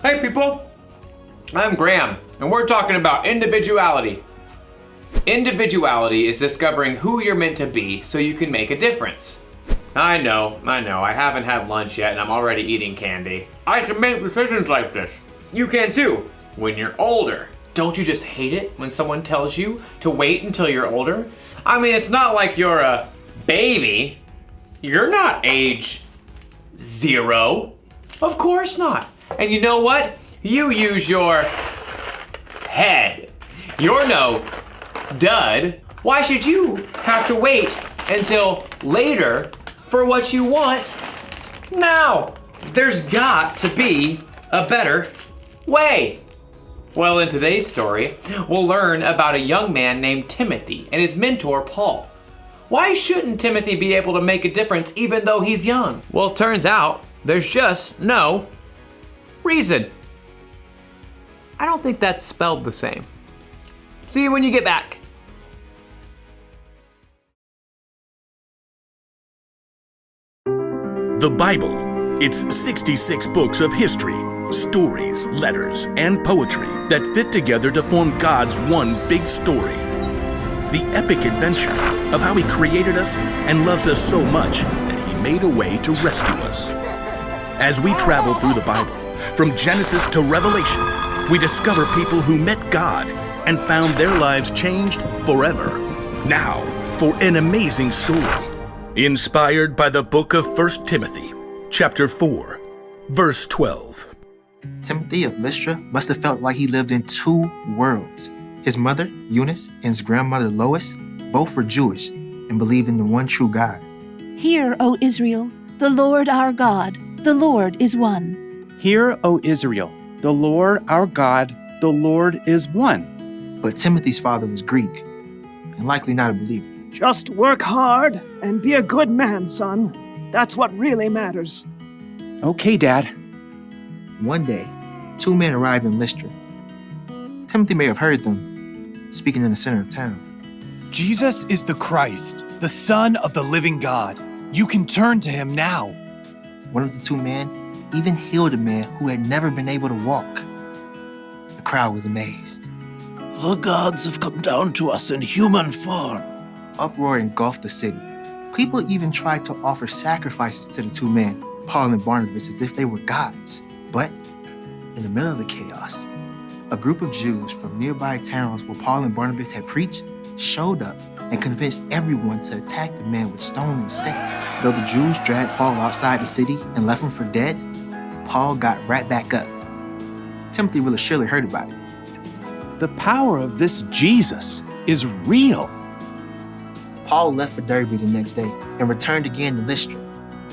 Hey people, I'm Graham, and we're talking about individuality. Individuality is discovering who you're meant to be so you can make a difference. I know, I haven't had lunch yet and I'm already eating candy. I can make decisions like this. You can too, when you're older. Don't you just hate it when someone tells you to wait until you're older? I mean, it's not like you're a baby. You're not age 0. Of course not. And you know what? You use your head. You're no dud. Why should you have to wait until later for what you want now? There's got to be a better way. Well, in today's story, we'll learn about a young man named Timothy and his mentor, Paul. Why shouldn't Timothy be able to make a difference even though he's young? Well, it turns out there's just no reason. I don't think that's spelled the same. See you when you get back. The Bible. It's 66 books of history, stories, letters, and poetry that fit together to form God's one big story. The epic adventure of how He created us and loves us so much that He made a way to rescue us. As we travel through the Bible, from Genesis to Revelation, we discover people who met God and found their lives changed forever. Now, for an amazing story, inspired by the book of 1 Timothy, chapter 4, verse 12. Timothy of Lystra must have felt like he lived in two worlds. His mother, Eunice, and his grandmother, Lois, both were Jewish and believed in the one true God. Hear, O Israel, the Lord our God, the Lord is one. Hear, O Israel, the Lord our God, the Lord is one. But Timothy's father was Greek and likely not a believer. Just work hard and be a good man, son. That's what really matters. Okay, Dad. One day, two men arrived in Lystra. Timothy may have heard them speaking in the center of town. Jesus is the Christ, the Son of the living God. You can turn to him now. One of the two men even healed a man who had never been able to walk. The crowd was amazed. The gods have come down to us in human form. Uproar engulfed the city. People even tried to offer sacrifices to the two men, Paul and Barnabas, as if they were gods. But in the middle of the chaos, a group of Jews from nearby towns where Paul and Barnabas had preached showed up and convinced everyone to attack the man with stone instead. Though the Jews dragged Paul outside the city and left him for dead, Paul got right back up. Timothy really surely heard about it. The power of this Jesus is real. Paul left for Derbe the next day and returned again to Lystra.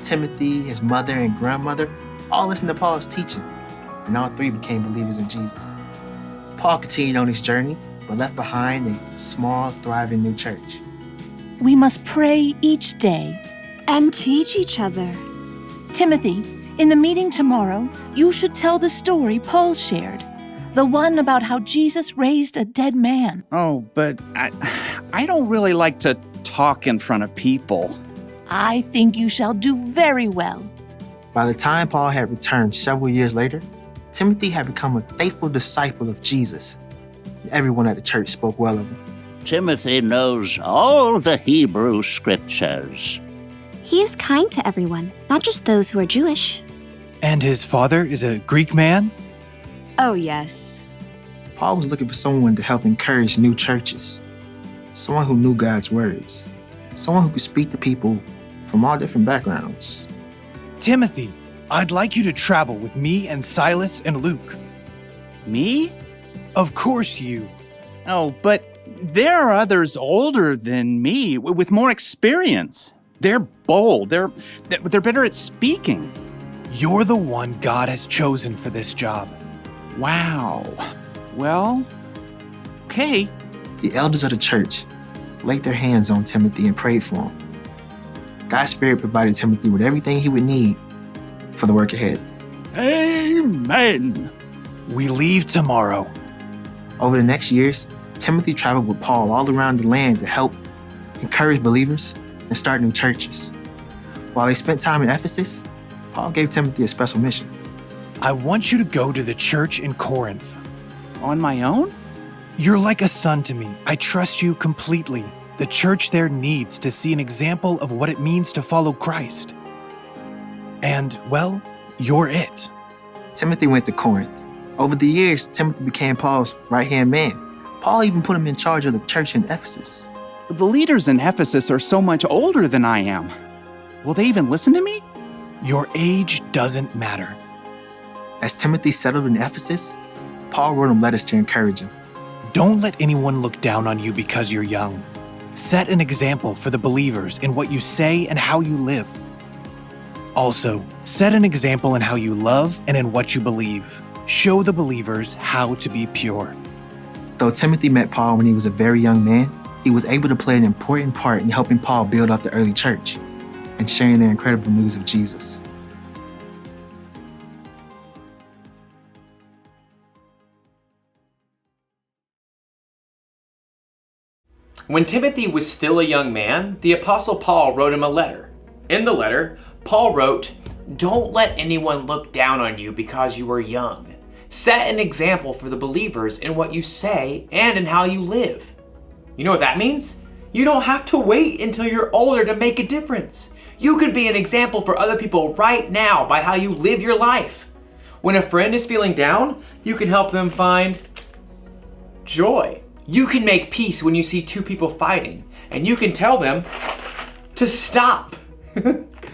Timothy, his mother, and grandmother all listened to Paul's teaching, and all three became believers in Jesus. Paul continued on his journey, but left behind a small, thriving new church. We must pray each day. And teach each other. Timothy, in the meeting tomorrow, you should tell the story Paul shared, the one about how Jesus raised a dead man. Oh, but I don't really like to talk in front of people. I think you shall do very well. By the time Paul had returned several years later, Timothy had become a faithful disciple of Jesus. Everyone at the church spoke well of him. Timothy knows all the Hebrew scriptures. He is kind to everyone, not just those who are Jewish. And his father is a Greek man? Oh, yes. Paul was looking for someone to help encourage new churches, someone who knew God's words, someone who could speak to people from all different backgrounds. Timothy, I'd like you to travel with me and Silas and Luke. Me? Of course you. Oh, but there are others older than me with more experience. They're bold. They're better at speaking. You're the one God has chosen for this job. Wow. Well, okay. The elders of the church laid their hands on Timothy and prayed for him. God's Spirit provided Timothy with everything he would need for the work ahead. Amen. We leave tomorrow. Over the next years, Timothy traveled with Paul all around the land to help encourage believers and start new churches. While they spent time in Ephesus, Paul gave Timothy a special mission. I want you to go to the church in Corinth. On my own? You're like a son to me. I trust you completely. The church there needs to see an example of what it means to follow Christ. And, well, you're it. Timothy went to Corinth. Over the years, Timothy became Paul's right-hand man. Paul even put him in charge of the church in Ephesus. The leaders in Ephesus are so much older than I am. Will they even listen to me? Your age doesn't matter. As Timothy settled in Ephesus, Paul wrote him letters to encourage him. Don't let anyone look down on you because you're young. Set an example for the believers in what you say and how you live. Also, set an example in how you love and in what you believe. Show the believers how to be pure. Though Timothy met Paul when he was a very young man, he was able to play an important part in helping Paul build up the early church and sharing their incredible news of Jesus. When Timothy was still a young man, the Apostle Paul wrote him a letter. In the letter, Paul wrote, "Don't let anyone look down on you because you are young. Set an example for the believers in what you say and in how you live." You know what that means? You don't have to wait until you're older to make a difference. You could be an example for other people right now by how you live your life. When a friend is feeling down, you can help them find joy. You can make peace when you see two people fighting, and you can tell them to stop.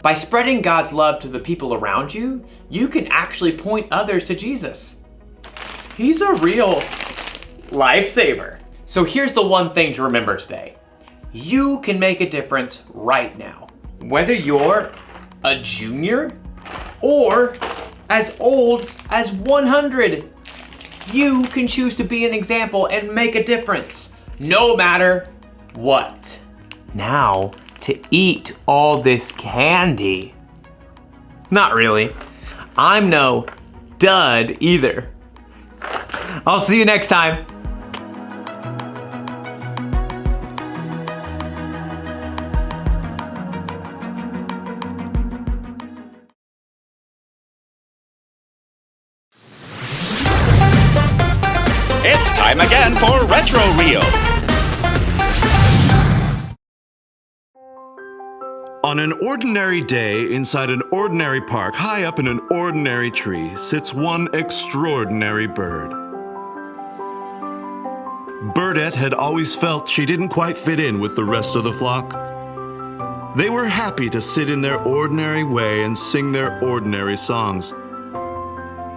By spreading God's love to the people around you, you can actually point others to Jesus. He's a real lifesaver. So here's the one thing to remember today. You can make a difference right now. Whether you're a junior or as old as 100, you can choose to be an example and make a difference, no matter what. Now, to eat all this candy. Not really. I'm no dud either. I'll see you next time. It's time again for Retro Reel. On an ordinary day inside an ordinary park, high up in an ordinary tree, sits one extraordinary bird. Birdette had always felt she didn't quite fit in with the rest of the flock. They were happy to sit in their ordinary way and sing their ordinary songs.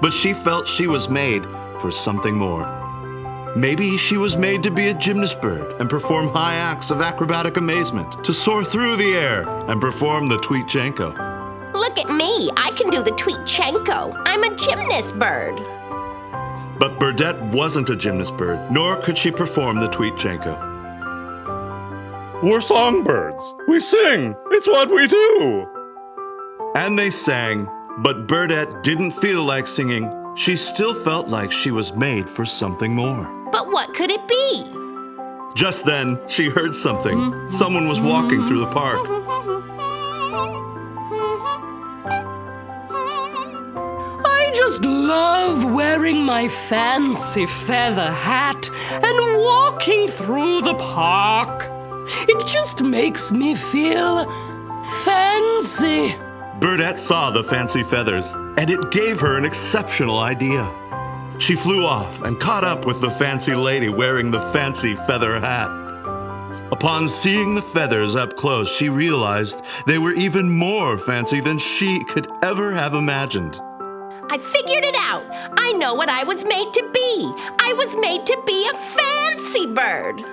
But she felt she was made for something more. Maybe she was made to be a gymnast bird and perform high acts of acrobatic amazement, to soar through the air and perform the Tweetchenko. Look at me, I can do the Tweetchenko. I'm a gymnast bird. But Birdette wasn't a gymnast bird, nor could she perform the Tweetchenko. We're songbirds. We sing. It's what we do. And they sang, but Birdette didn't feel like singing. She still felt like she was made for something more. But what could it be? Just then, she heard something. Someone was walking through the park. I just love wearing my fancy feather hat and walking through the park. It just makes me feel fancy. Birdette saw the fancy feathers, and it gave her an exceptional idea. She flew off and caught up with the fancy lady wearing the fancy feather hat. Upon seeing the feathers up close, she realized they were even more fancy than she could ever have imagined. I figured it out. I know what I was made to be. I was made to be a fancy bird.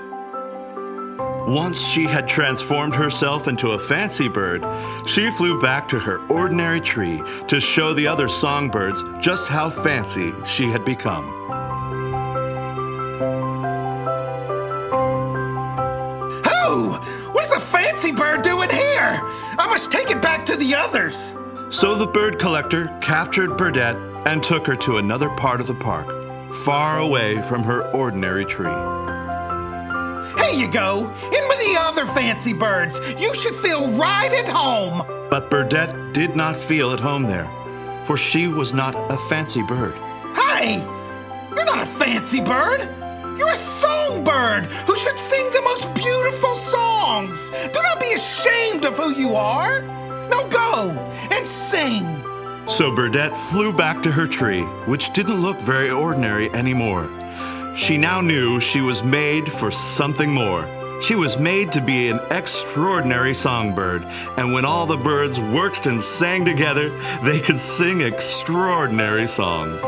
Once she had transformed herself into a fancy bird, she flew back to her ordinary tree to show the other songbirds just how fancy she had become. Oh, what's a fancy bird doing here? I must take it back to the others. So the bird collector captured Birdette and took her to another part of the park, far away from her ordinary tree. Here you go, in with the other fancy birds. You should feel right at home. But Birdette did not feel at home there, for she was not a fancy bird. Hey, you're not a fancy bird. You're a songbird who should sing the most beautiful songs. Do not be ashamed of who you are. Now go and sing. So Birdette flew back to her tree, which didn't look very ordinary anymore. She now knew she was made for something more. She was made to be an extraordinary songbird, and when all the birds worked and sang together, they could sing extraordinary songs.